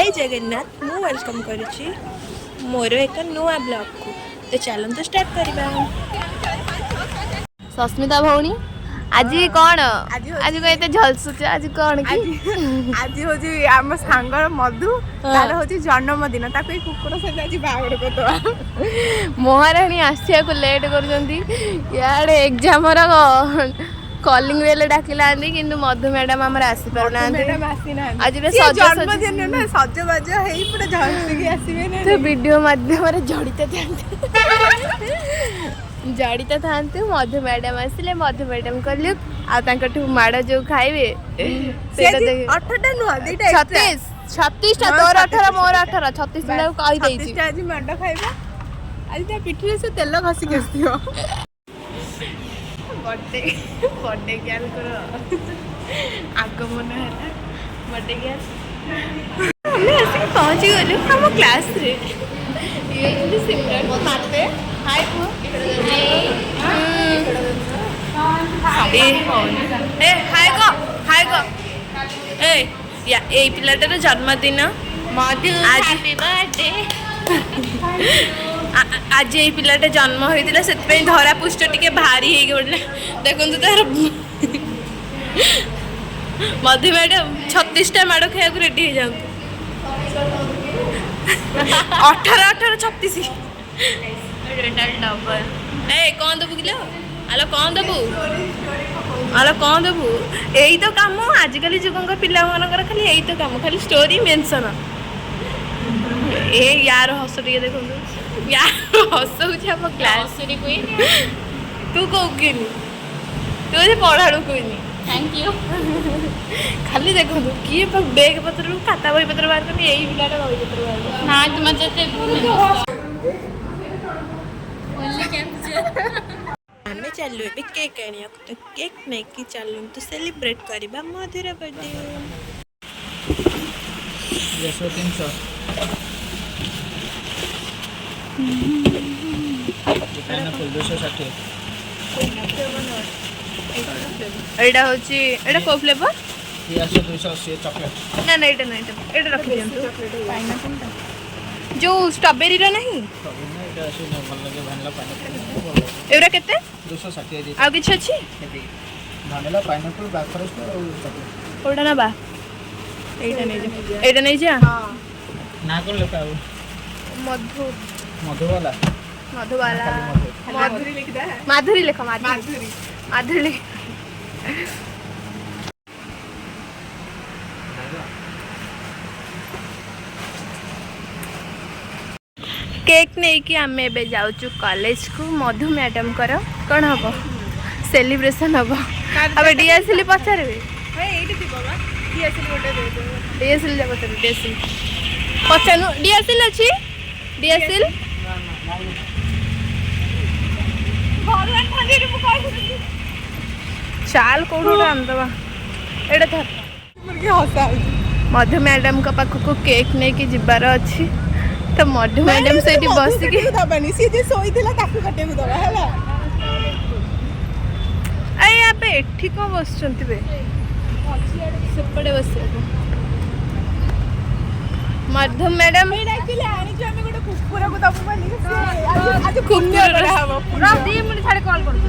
जय जगन्नाथ मु वेलकम करुच्ची मोर एक नुआ ब्लॉग को तो चलते स्टार्ट करबा। सस्मिता भौणी आज कौन आज को एते झलसुच आज कौन की आज होजी आम सांगर मधु तार होजी जन्मदिन ताको ए कुकुर से आज बागड़ करदवा। महाराणी आसिया को लेट करजंती याडे एग्जाम रा कॉलिंग बेल डाकिला किंतु मधु मैडम हमर आसी परना मैडम आसी ना आज रे सज जन्मदिन ना सजबाज हेई पूरा झलसी के आसीबे ना तो वीडियो माध्यम रे जड़ित थांते मधु मैडम आसिले मधु मैडम को लुक आ तांकठू माड़ जो खाइबे सेटा देख 18टा नुआ दीटा 36 टा तोर 18 मोर 18 36 टा कहि देछि 36टा आज माड़ खाइबा आज ता पिठी से तेल घसी गेस्तियो बर्थडे क्या करो आगमन है बर्थडे क्या हमने ऐसे पहुंच गलु हम क्लास रे ये जो सिमरन मारते हाय को ए हाय को ए या ए पिलाटार जन्मदिन मधु हैप्पी बर्थडे आज ये पिलाटा जन्म होता से धरा पुष्ट टे भारी हो गला देखो तार मधु मैडम 36टा माड़ खाया रेडी हो जाऊँ 18 36 ए कौन दबू किलो आलो कौन दबू यही तो कम आजिकल जुग पिला खाली यही तो कम खाली स्टोरी मेंशन ए यार हस टे देखो यार हस हो क्लास तू कौन तू ये पढ़ाड़ू कौन थैंक यू खाली देखो किए बैग पत्र खाता बही पत्र बाहर कर यही पिलाटा बही पत्र बाहर ना तुम जते आमे चलु ए केक आनिया तो केक नहीं कि चलु तो सेलिब्रेट करबा मधुर बर्थडे जैसे 300 पाइनएप्पल 260 एडा होची एडा को फ्लेवर ये 280 चॉकलेट ना ना एडा रख दियंतु पाइनएप्पल जो स्ट्रॉबेरी रा नहीं এটা আছে না ভাল লাগে ভ্যানিলা পাইনএপ্পল एवरा केते 260 दे आ किछ अछि ভ্যানিলা পাইনএপ্পল ব্ল্যাক ফরেস্ট और चॉकलेट ओडा ना बा एटा नहीं जा हां ना कर ले पाऊ मधु मधु वाला माधुरी लिख दे माधुरी लिखो माधुरी लिख केक नहीं कि आम ए जाऊँ कॉलेज को मधु मैडम कर कौन हम सेलिब्रेशन हम अब डीएसएल पचारे डीएसएल पचार डीएसएल पचार डीएसएल अच्छी डीएसएल चाल कौन आनदबा एटा मधु मैडम का पाख को केक नहीं कि जीवार अच्छी तो मधु मैडम से बस के दबानी सी जे सोईथिला ताकू कटे को दबा हैला ए याबे एठी को बसचंती बे सेपड़े बसे मधु मैडम ए डाकिले आनी जो हमें गोटे कुकुर को दबु बनी आज पुण्य करा हबो पूरा 2 मिनिट छाड़े कॉल करू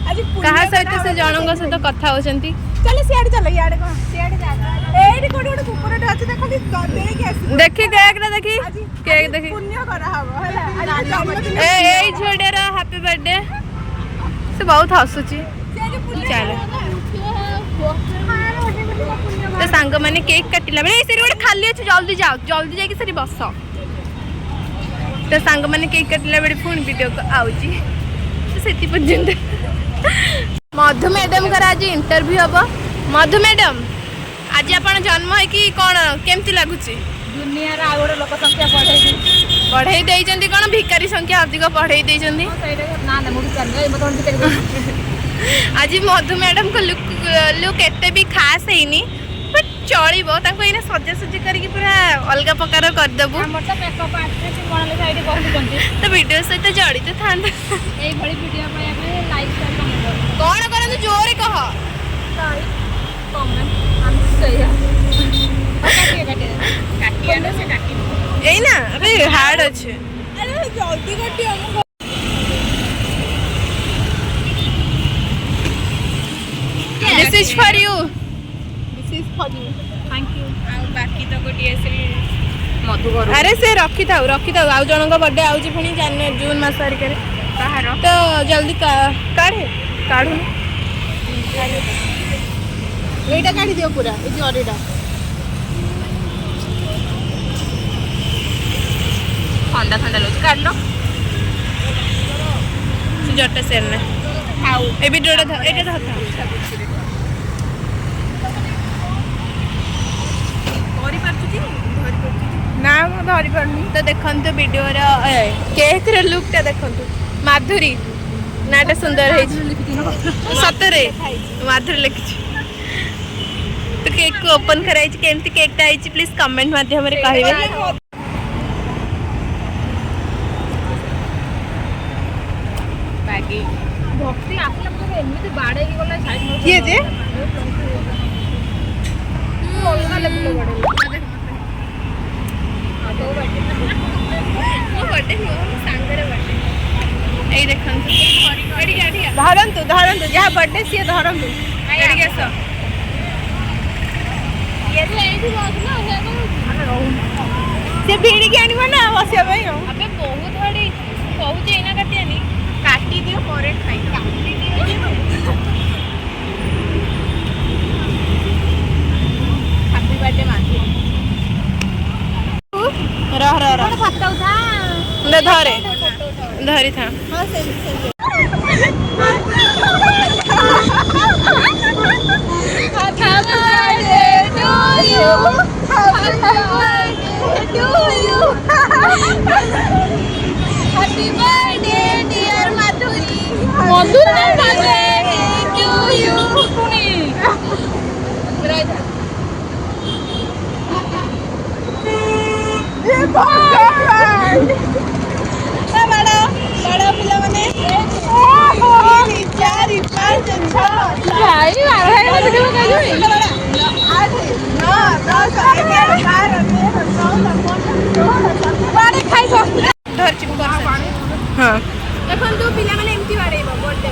आज कहा सहित से जनंग सहित कथा होचंती चल सियाड़ चल याडे को सियाड़ जा एडी कोडी गोटे कुकुर टे अछि देखो दे के आसी देखी केक ना देखी केक देखी पुण्य करा हबो हैला आज जन्मदिन ए छोड़े रा हैप्पी बर्थडे से बहुत हसुची चल तो सांग माने केक काटिला बेले से गोटे खाली अछि जल्दी जाओ जल्दी जाके सरी बस तो सांग माने केक काटिला बेले फोन वीडियो को आउची तो सेति पर्यंत मधु मैडम का आज इंटरव्यू हम मधु मैडम आज आपण जन्म है कि कौन केमती लगुच दुनिया रा आगोड़ लोक संख्या बढ़ाई देइचंती कौन भिकारी संख्या अधिक बढ़ाई देइचंती ना ना मुझे चल गई मतलब आज मधु मैडम को लुक एते भी खास हैनी बट चलिबो ताको एने सजा सजी करके पूरा अलग प्रकार कर देबो हमर तो मेकअप आर्टिस्ट कोन ले साइड बसुचंती तो वीडियो सहित जड़ित थांता एई भली वीडियो पाया पे लाइक कर कमेंट कौन करन जोरे कह लाइक कमेंट हम सही ଏଇ ନା ଏବେ ହାର୍ଡ ଅଛି। ଜଲ୍ଦି କାଟିବ This is for you. ଆରେ ସେ ରଖିଥାଉ ଆଉ ଜଣଙ୍କ ବର୍ଥଡେ ଆଉଛି ପୁଣି ଜୁନ୍ ମାସ ତାରିଖରେ ତ ଜଲ୍ଦି କାଢୁନୁ। ଏଇଟା କାଢିଦିଅ ପୁରା ଏଇ ଜରିଟା ଥଣ୍ଡା ଲାଗୁଛି କାଢିଲ। ସେ ଜରିଟା ସେଲ୍ ନା ଏ ଭିଡ଼ିଓଟା ଏଇଟା ଧରିଥାଉ। ନା ମୁଁ ଧରିପାରୁନି। ତ ଦେଖନ୍ତୁ ଭିଡ଼ିଓର କେକ୍ର ଲୁକ୍ଟା ଦେଖନ୍ତୁ। ମାଧୁରୀ ନାଟା ସୁନ୍ଦର ହେଇଛି ସତରେ ମାଧୁରୀ ଲେଖିଛି। ତ କେକ୍ କୁ ଓପନ୍ କରାଯାଇଛି। କେମିତି କେକ୍ଟା ହେଇଛି ପ୍ଲିଜ୍ କମେଣ୍ଟ ମାଧ୍ୟମରେ କହିବେ। ଭକ୍ତି ଆସିଲା ପରେ ଏମିତି ବାଡ଼େଇକି ଗଲା ସାଇଡ୍ କିଏ ଯେ ଅଲଗା ଲେବୁଲ ବାଡ଼େଇଲା। ମୋ ବର୍ଥଡେ ନୁହଁ ମୋ ସାଙ୍ଗର ବର୍ଥଡେ। ଏଇ ଦେଖନ୍ତୁ ଧରନ୍ତୁ ଯାହା ବର୍ଥଡେ ସିଏ ଧରନ୍ତୁ। ଏଠିକି ଆସ। ସେ ଭିଡ଼ିକି ଆଣିବ ନା ବସିବା ପାଇଁ ଆଉ। ଆବେ ବହୁତ ହାଡ଼ି କହୁଛି ଏଇନା କାଟିଆନି। କାଟିଦିଅ ପରେ ଖାଇଦିଅ। Happy birthday Madhuri. ରହ ଧରେ ଧରିଥା। ହଁ ସେମିତି Happy birthday dear Madhuri. Madhuri birthday to you. बड़ा पिला माने 4 5 6 भाई 12 ହଁ ଦେଖନ୍ତୁ ପିଲାମାନେ ଏମିତି ବାଡ଼େଇବ ବର୍ଥଡେ।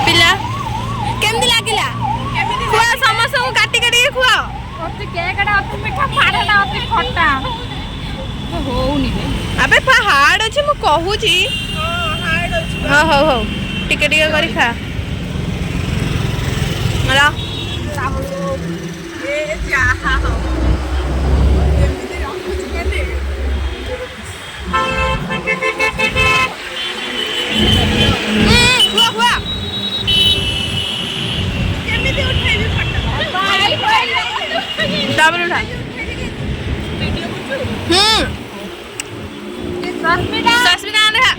ପିଲା କେମିତି ଲାଗିଲା? ଖୁଆ ସମସ୍ତଙ୍କୁ କାଟି ଖୁଆ। କେକଟା ଅତି ମିଠା ପାଡ଼ଟା ଅତି ଖଟା ହଉନି। ଆବେ ହାର୍ଡ ଅଛି ମୁଁ କହୁଛି। ହଁ ହଉ ଟିକେ କରି ଖା। ଯାହା ହଉ ଏମିତି ରଖୁଛି କେତେ ଖୁଆ କେମିତି ଉଠେଇବି ଫଟୋ ତାପରେ ଉଠା। ସସ୍ମିତା ଆନ୍ଧା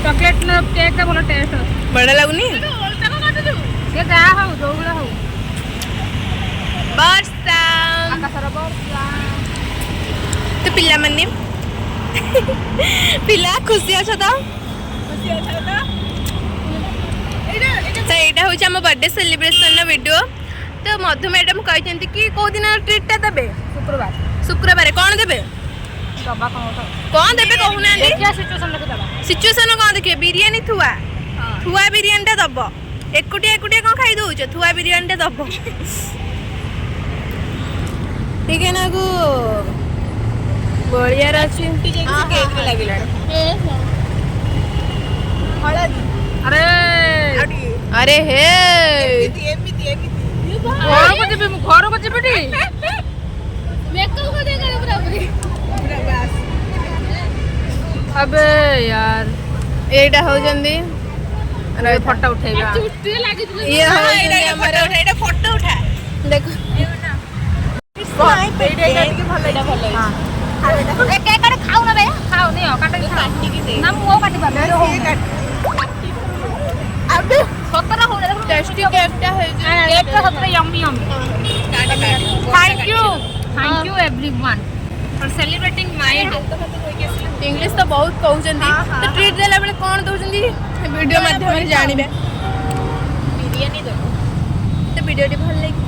ଚକଲେଟ୍ କେକ୍ଟା ଭଲ ଟେଷ୍ଟ ଅଛି। ବଢ଼ିଆ ଲାଗୁନି? ସେ ଯାହା ହଉ ଯୋଉଗୁଡ଼ା ହଉ ବର୍ଷା ଆକାଶର ବର୍ଷା। ତ ପିଲାମାନେ ପିଲା ଖୁସି ଅଛ ତ? ଏଇଟା ହେଉଛି ଆମ ବର୍ଥଡେ ସେଲିବ୍ରେସନର ଭିଡ଼ିଓ। ତ ମଧୁ ମ୍ୟାଡ଼ାମ୍ କହିଛନ୍ତି କି କେଉଁ ଦିନ ଟ୍ରିଟ୍ଟା ଦେବେ? ଶୁକ୍ରବାର। କ'ଣ ଦେବେ? କ'ଣ ଦେବେ କହୁନାହାନ୍ତି? ସିଚୁଏସନ୍ କ'ଣ ଦେଖିବେ? ବିରିୟାନୀ ଥୁଆ ବିରିୟାନୀଟା ଦବ। ଏକୁଟିଆ କ'ଣ ଖାଇ ଦେଉଛ? ଥୁଆ ବିରିୟାନୀଟା ଦବ। ଟିକେ ନାକୁ ବଳିଆର ଅଛି। କେକ୍ରେ ଲାଗିଲାଣି ଆରେ ହେ ଘରକୁ ଯିବି ଟି अबे यार ଏଇଟା ହଉଛନ୍ତି ଫଟୋ ଉଠେଇବା ଇଏ ହଉଛନ୍ତି ଆମର ଫଟୋ ଉଠା ଦେଖ ଖାଉନି କାଟିକି ନା ମୁଁ କାଟି ସତର ହଉନି ଟେଷ୍ଟି କେକ୍ଟା ହେଇଛି। କେକ୍ଟା ସତରେ ୟମ୍ମି ଥ୍ୟାଙ୍କ ୟୁ ଏଭ୍ରିୱାନ୍। और सेलिब्रेटिंग माइंड इंग्लिश तो बहुत कहउचंदी तो ट्रीट देला बेले कोन दउचंदी वीडियो माध्यम रे जानिबे बिरयानी दो तो वीडियो टी भल लाग